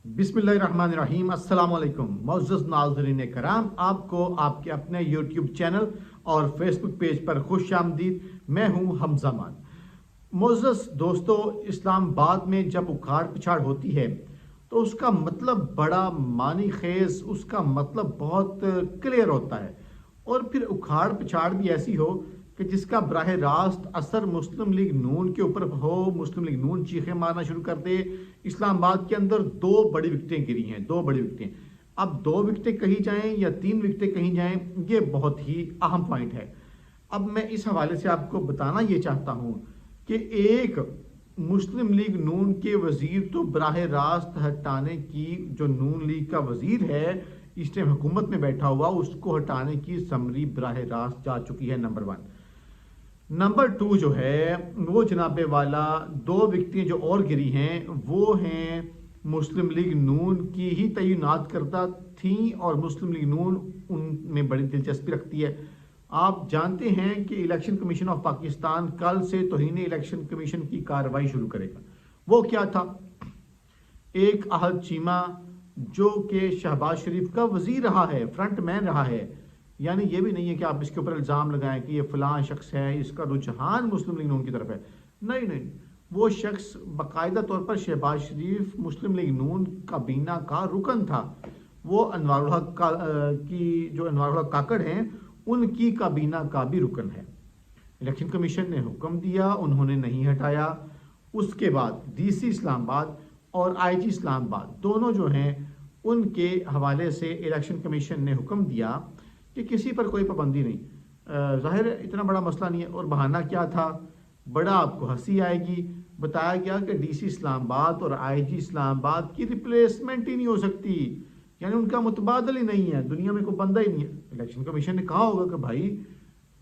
बिस्मिल्लाहिर्रहमानिर्रहीम। अस्सलाम वालेकुम मुअज़्ज़ज़ नाज़रीन कराम, आपको आपके अपने यूट्यूब चैनल और फेसबुक पेज पर खुश आमदीद। मैं हूं हमज़ा मान। मुअज़्ज़ज़ दोस्तों, इस्लामाबाद में जब उखाड़ पिछाड़ होती है तो उसका मतलब बड़ा मानी खेज, उसका मतलब बहुत क्लियर होता है। और फिर उखाड़ पिछाड़ भी ऐसी हो कि जिसका बराह रास्त असर मुस्लिम लीग नून के ऊपर हो, मुस्लिम लीग नून चीखें मारना शुरू कर दे। इस्लामाबाद के अंदर दो बड़ी विकटें गिरी हैं, दो बड़ी विकटें। अब दो विकटें कहीं जाएं या तीन विकटें कहीं जाएं, ये बहुत ही अहम पॉइंट है। अब मैं इस हवाले से आपको बताना ये चाहता हूँ कि एक मुस्लिम लीग नून के वजीर तो बराह रास्त हटाने की, जो नून लीग का वजीर है इस टाइम हुकूमत में बैठा हुआ, उसको हटाने की समरी बराह रास्त जा चुकी है, नंबर वन। नंबर टू जो है वो जनाबे वाला दो विकटें जो और गिरी हैं वो हैं मुस्लिम लीग नून की ही तैनात करता थी, और मुस्लिम लीग नून उनमें बड़ी दिलचस्पी रखती है। आप जानते हैं कि इलेक्शन कमीशन ऑफ पाकिस्तान कल से तौहीन इलेक्शन कमीशन की कार्रवाई शुरू करेगा। वो क्या था? एक अहद चीमा जो कि शहबाज शरीफ का वजीर रहा है, फ्रंट मैन रहा है, यानी ये भी नहीं है कि आप इसके ऊपर इल्ज़ाम लगाएं कि ये फलां शख्स है, इसका रुझान मुस्लिम लीग नून की तरफ है। नहीं नहीं, वो शख्स बाकायदा तौर पर शहबाज शरीफ मुस्लिम लीग नून काबीना का रुकन था। वो अनवारुल हक की जो अनवारुल हक काकड़ हैं उनकी काबीना का भी रुकन है। इलेक्शन कमीशन ने हुक्म दिया, उन्होंने नहीं हटाया। उसके बाद डीसी इस्लामाबाद और आईजी इस्लामाबाद दोनों जो हैं उनके हवाले से इलेक्शन कमीशन ने हुक्म दिया कि किसी पर कोई पाबंदी नहीं। ज़ाहिर है इतना बड़ा मसला नहीं है। और बहाना क्या था? बड़ा आपको हंसी आएगी। बताया गया कि डीसी इस्लामाबाद और आईजी इस्लामाबाद की रिप्लेसमेंट ही नहीं हो सकती, यानी उनका मुतबादल ही नहीं है, दुनिया में कोई बंदा ही नहीं है। इलेक्शन कमीशन ने कहा होगा कि भाई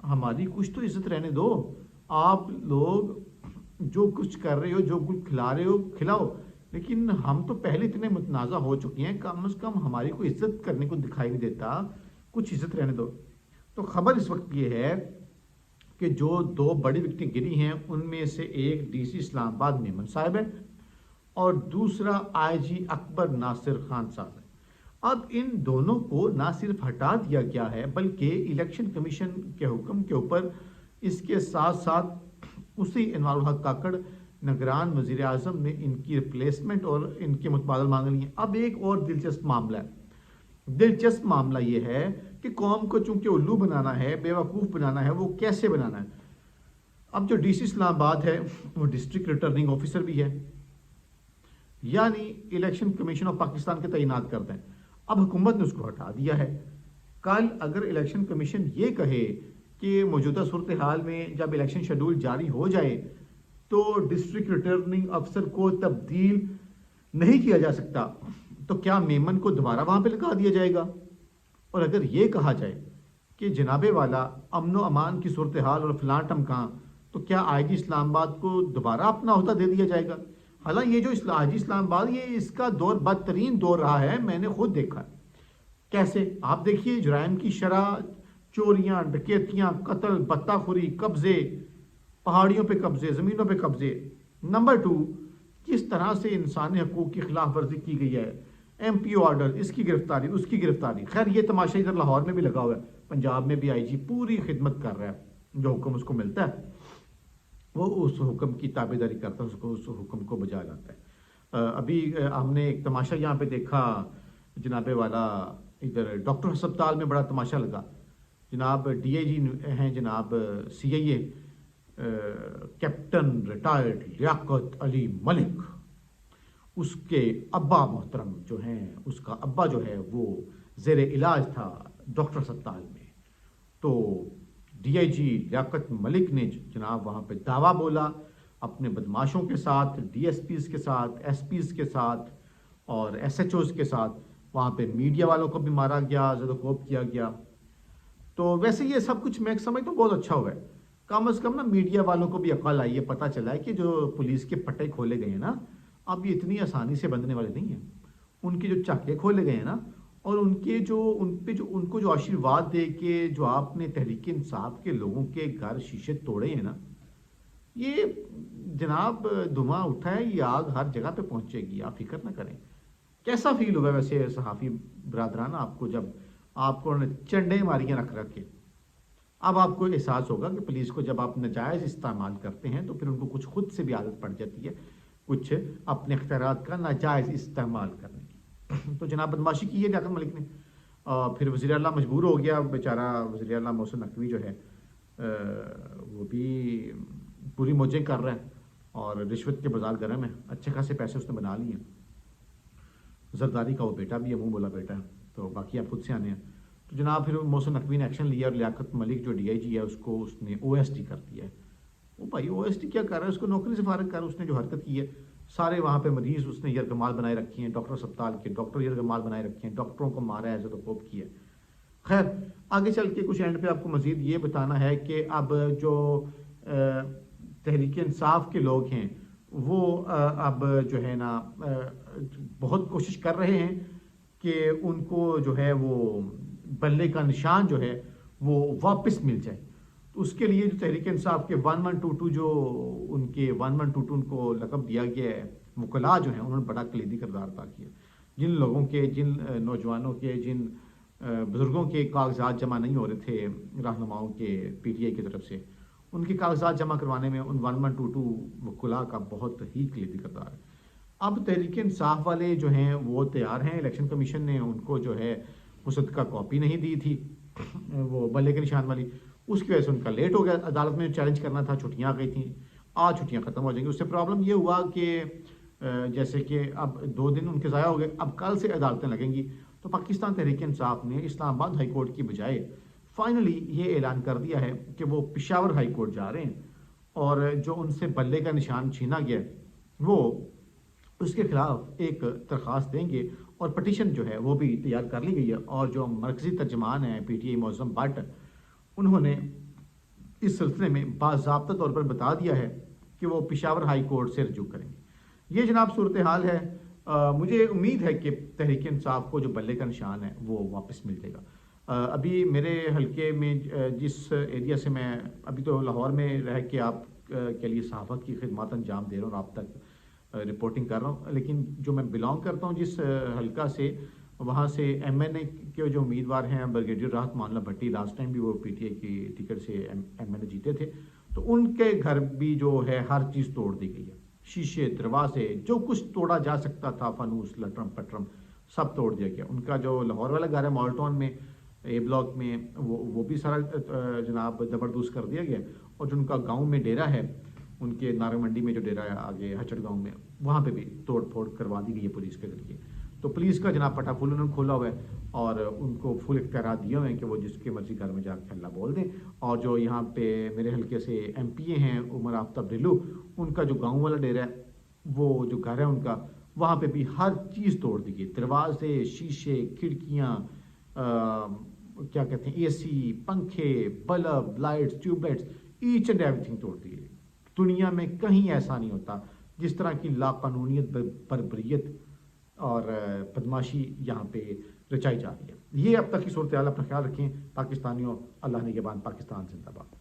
हमारी कुछ तो इज्जत रहने दो, आप लोग जो कुछ कर रहे हो, जो कुछ खिला रहे हो खिलाओ, लेकिन हम तो पहले इतने मुतनाज़ा हो चुके हैं, कम से कम हमारी कोई इज्जत करने को दिखाई नहीं देता, कुछ इज्जत रहने दो। तो खबर इस वक्त ये है कि जो दो बड़ी विकटें गिरी हैं उनमें से एक डीसी इस्लामाबाद मेमन साहब है और दूसरा आईजी अकबर नासिर खान साहब है। अब इन दोनों को ना सिर्फ हटा दिया गया है बल्कि इलेक्शन कमीशन के हुक्म के ऊपर इसके साथ साथ उसी अनवारुल हक काकड़ निगरान वजीर आजम ने इनकी रिप्लेसमेंट और इनके मुतबादल मांग ली है। अब एक और दिलचस्प मामला है। दिलचस्प मामला ये है कि कौम को चूंकि उल्लू बनाना है, बेवकूफ़ बनाना है, वो कैसे बनाना है? अब जो डीसी इस्लामाबाद है वो डिस्ट्रिक्ट रिटर्निंग ऑफिसर भी है, यानी इलेक्शन कमीशन ऑफ पाकिस्तान के तैनात करते हैं। अब हुकूमत ने उसको हटा दिया है। कल अगर इलेक्शन कमीशन ये कहे कि मौजूदा सूरत हाल में जब इलेक्शन शेड्यूल जारी हो जाए तो डिस्ट्रिक्ट रिटर्निंग अफसर को तब्दील नहीं किया जा सकता, तो क्या मेमन को दोबारा वहां पे लगा दिया जाएगा? और अगर ये कहा जाए कि जनाबे वाला अमन व अमान की सूरत हाल और फलां टमकां, तो क्या आईजी इस्लामाबाद को दोबारा अपना अहदा दे दिया जाएगा? हालांकि ये जो आईजी इस्लामाबाद, ये इसका दौर बदतरीन दौर रहा है, मैंने खुद देखा है। कैसे? आप देखिए, जुराइम की शरह, चोरियां, डकैतियां, कत्ल, बत्ताखुरी, कब्जे, पहाड़ियों पे कब्जे, ज़मीनों पे कब्जे। नंबर टू, किस तरह से इंसानी हकूक़ की खिलाफ वर्जी की गई है, MPO ऑर्डर, इसकी गिरफ्तारी, उसकी गिरफ्तारी। खैर ये तमाशा इधर लाहौर में भी लगा हुआ है, पंजाब में भी आईजी पूरी खिदमत कर रहा है, जो हुक्म उसको मिलता है वो उस हुक्म की ताबेदारी करता है, उसको उस हुक्म को बजा लाता है। अभी हमने एक तमाशा यहाँ पे देखा जनाबे वाला, इधर डॉक्टर अस्पताल में बड़ा तमाशा लगा। जनाब DIG हैं, जनाब CIA captain retired Liaquat Ali Malik, उसके अब्बा मोहतरम जो हैं, उसका अब्बा जो है वो ज़ेर इलाज था डॉक्टर अस्पताल में। तो DIG लियाकत मलिक ने जनाब वहाँ पे दावा बोला अपने बदमाशों के साथ, DSPs के साथ, SPs के साथ और SHOs के साथ। वहाँ पे मीडिया वालों को भी मारा गया, ज़दोकोब किया गया। तो वैसे ये सब कुछ मैं समझता हूँ बहुत अच्छा हुआ है। कम से कम ना मीडिया वालों को भी अकल आई है, पता चला है कि जो पुलिस के पट्टे खोले गए हैं ना, अब ये इतनी आसानी से बंधने वाले नहीं हैं। उनके जो चाके खोले गए हैं ना, और उनके जो उन पे जो उनको जो आशीर्वाद दे के जो आपने तहरीक इंसाफ के लोगों के घर शीशे तोड़े हैं ना, ये जनाब धुआं उठा है, ये आग हर जगह पे पहुंचेगी, आप फिक्र ना करें। कैसा फील हुआ वैसे सहाफ़ी बरादरान आपको, जब आपको उन्होंने चंडे मारियाँ रख रख के? अब आपको एहसास होगा कि पुलिस को जब आप नाजायज़ इस्तेमाल करते हैं तो फिर उनको कुछ खुद से भी आदत पड़ जाती है, कुछ अपने इख्तियारात का नाजायज़ इस्तेमाल करने की। तो जनाब बदमाशी की है लियाकत मलिक ने। फिर वज़ीर आला मजबूर हो गया बेचारा, वज़ीर आला मोहसिन नकवी जो है वो भी पूरी मौजें कर रहा है और रिश्वत के बाजार गर्म है, अच्छे खासे पैसे उसने बना लिए हैं। जरदारी का वो बेटा भी है, मुंह बोला बेटा है, तो बाकी आप खुद से आने हैं। तो जनाब फिर मोहसिन नकवी ने एक्शन लिया और लियाकत मलिक जो DIG है उसको उसने OSD कर दिया है। वो भाई OSD क्या कर रहा है, उसको नौकरी से फारिग कर, उसने जो हरकत की है। सारे वहाँ पे मरीज उसने यरगमाल बनाए रखी हैं, डॉक्टर अस्पताल के डॉक्टर यरगमाल बनाए रखे हैं, डॉक्टरों को मारा है, तो कोप किया है। खैर आगे चल के कुछ एंड पे आपको मजीद ये बताना है कि अब जो तहरीक इंसाफ के लोग हैं वो अब जो है ना बहुत कोशिश कर रहे हैं कि उनको जो है वो बल्ले का निशान जो है वो वापस मिल जाए। तो उसके लिए जो तहरीक इंसाफ के 1122 जो उनके 1122 उनको लक़ब दिया गया है, वकला जो हैं उन्होंने बड़ा कलीदी किरदार अदा किया। जिन लोगों के, जिन नौजवानों के, जिन बुज़ुर्गों के कागजात जमा नहीं हो रहे थे रहनुमाओं के PTI की तरफ से, उनके कागजात जमा करवाने में उन 1122 वकला का बहुत ही कलीदी किरदार है। अब तहरीक इंसाफ वाले जो हैं वो तैयार हैं, इलेक्शन कमीशन ने उनको जो है मुसद्दका कॉपी नहीं दी थी वो बल्ले के निशान वाली, उसकी वजह से उनका लेट हो गया। अदालत में चैलेंज करना था, छुट्टियाँ आ गई थी, आज छुट्टियाँ ख़त्म हो जाएंगी। उससे प्रॉब्लम ये हुआ कि जैसे कि अब 2 दिन उनके ज़ाया हो गए, अब कल से अदालतें लगेंगी। तो पाकिस्तान तहरीक इंसाफ ने इस्लामाबाद हाई कोर्ट की बजाय फाइनली ये ऐलान कर दिया है कि वो पेशावर हाई कोर्ट जा रहे हैं और जो उनसे बल्ले का निशान छीना गया वो उसके खिलाफ एक दरख्वास्त देंगे और पटिशन जो है वो भी तैयार कर ली गई है। और जो मरकज़ी तर्जमान है PTI मौज़म भट्ट, उन्होंने इस सिलसिले में बाज़ाब्ता तौर पर बता दिया है कि वो पेशावर हाई कोर्ट से रजू करेंगे। ये जनाब सूरत हाल है। मुझे उम्मीद है कि तहरीक इंसाफ को जो बल्ले का निशान है वो वापस मिल जाएगा। अभी मेरे हल्के में जिस एरिया से मैं अभी तो लाहौर में रह के आप के लिए सहाफ़त की खिदमत अंजाम दे रहा हूँ और आप तक रिपोर्टिंग कर रहा हूँ, लेकिन जो मैं बिलोंग करता हूँ जिस हल्का से, वहाँ से MNA के जो उम्मीदवार हैं ब्रिगेडियर राहत मानला भट्टी, लास्ट टाइम भी वो PTI की टिकट से MNA जीते थे, तो उनके घर भी जो है हर चीज़ तोड़ दी गई है। शीशे, दरवाजे, जो कुछ तोड़ा जा सकता था, फानूस, लटरम पटरम सब तोड़ दिया गया। उनका जो लाहौर वाला घर है मॉल टाउन में A ब्लॉक में, वो भी सारा जनाब जबरदस्त कर दिया गया। और जो उनका गांव में डेरा है, उनके नारंग मंडी में जो डेरा है आगे हचड़ गांव में, वहाँ पे भी तोड़ फोड़ करवा दी गई है पुलिस के जरिए। तो पुलिस का जनाब पटाफुल उन्होंने खोला हुआ है और उनको फुल इख्तियार दिए हुए हैं कि वो जिसके मर्जी घर में जाकर अल्लाह बोल दें। और जो यहाँ पे मेरे हल्के से MPA हैं उमर आफ्ताब ढिल्लू, उनका जो गाँव वाला डेरा है, वो जो घर है उनका, वहाँ पे भी हर चीज़ तोड़ दी गई, दरवाजे, शीशे, खिड़कियाँ, क्या कहते हैं AC, पंखे, bulb, lights, tubelights, each and everything तोड़ दी गई। दुनिया में कहीं ऐसा नहीं होता जिस तरह की लाकानूनियत, बर्बरियत और बदमाशी यहाँ पे रचाई जा रही है। ये अब तक की सूरत हाल, अपना ख्याल रखें पाकिस्तानियों। अल्लाह निगहबान, पाकिस्तान जिंदाबाद।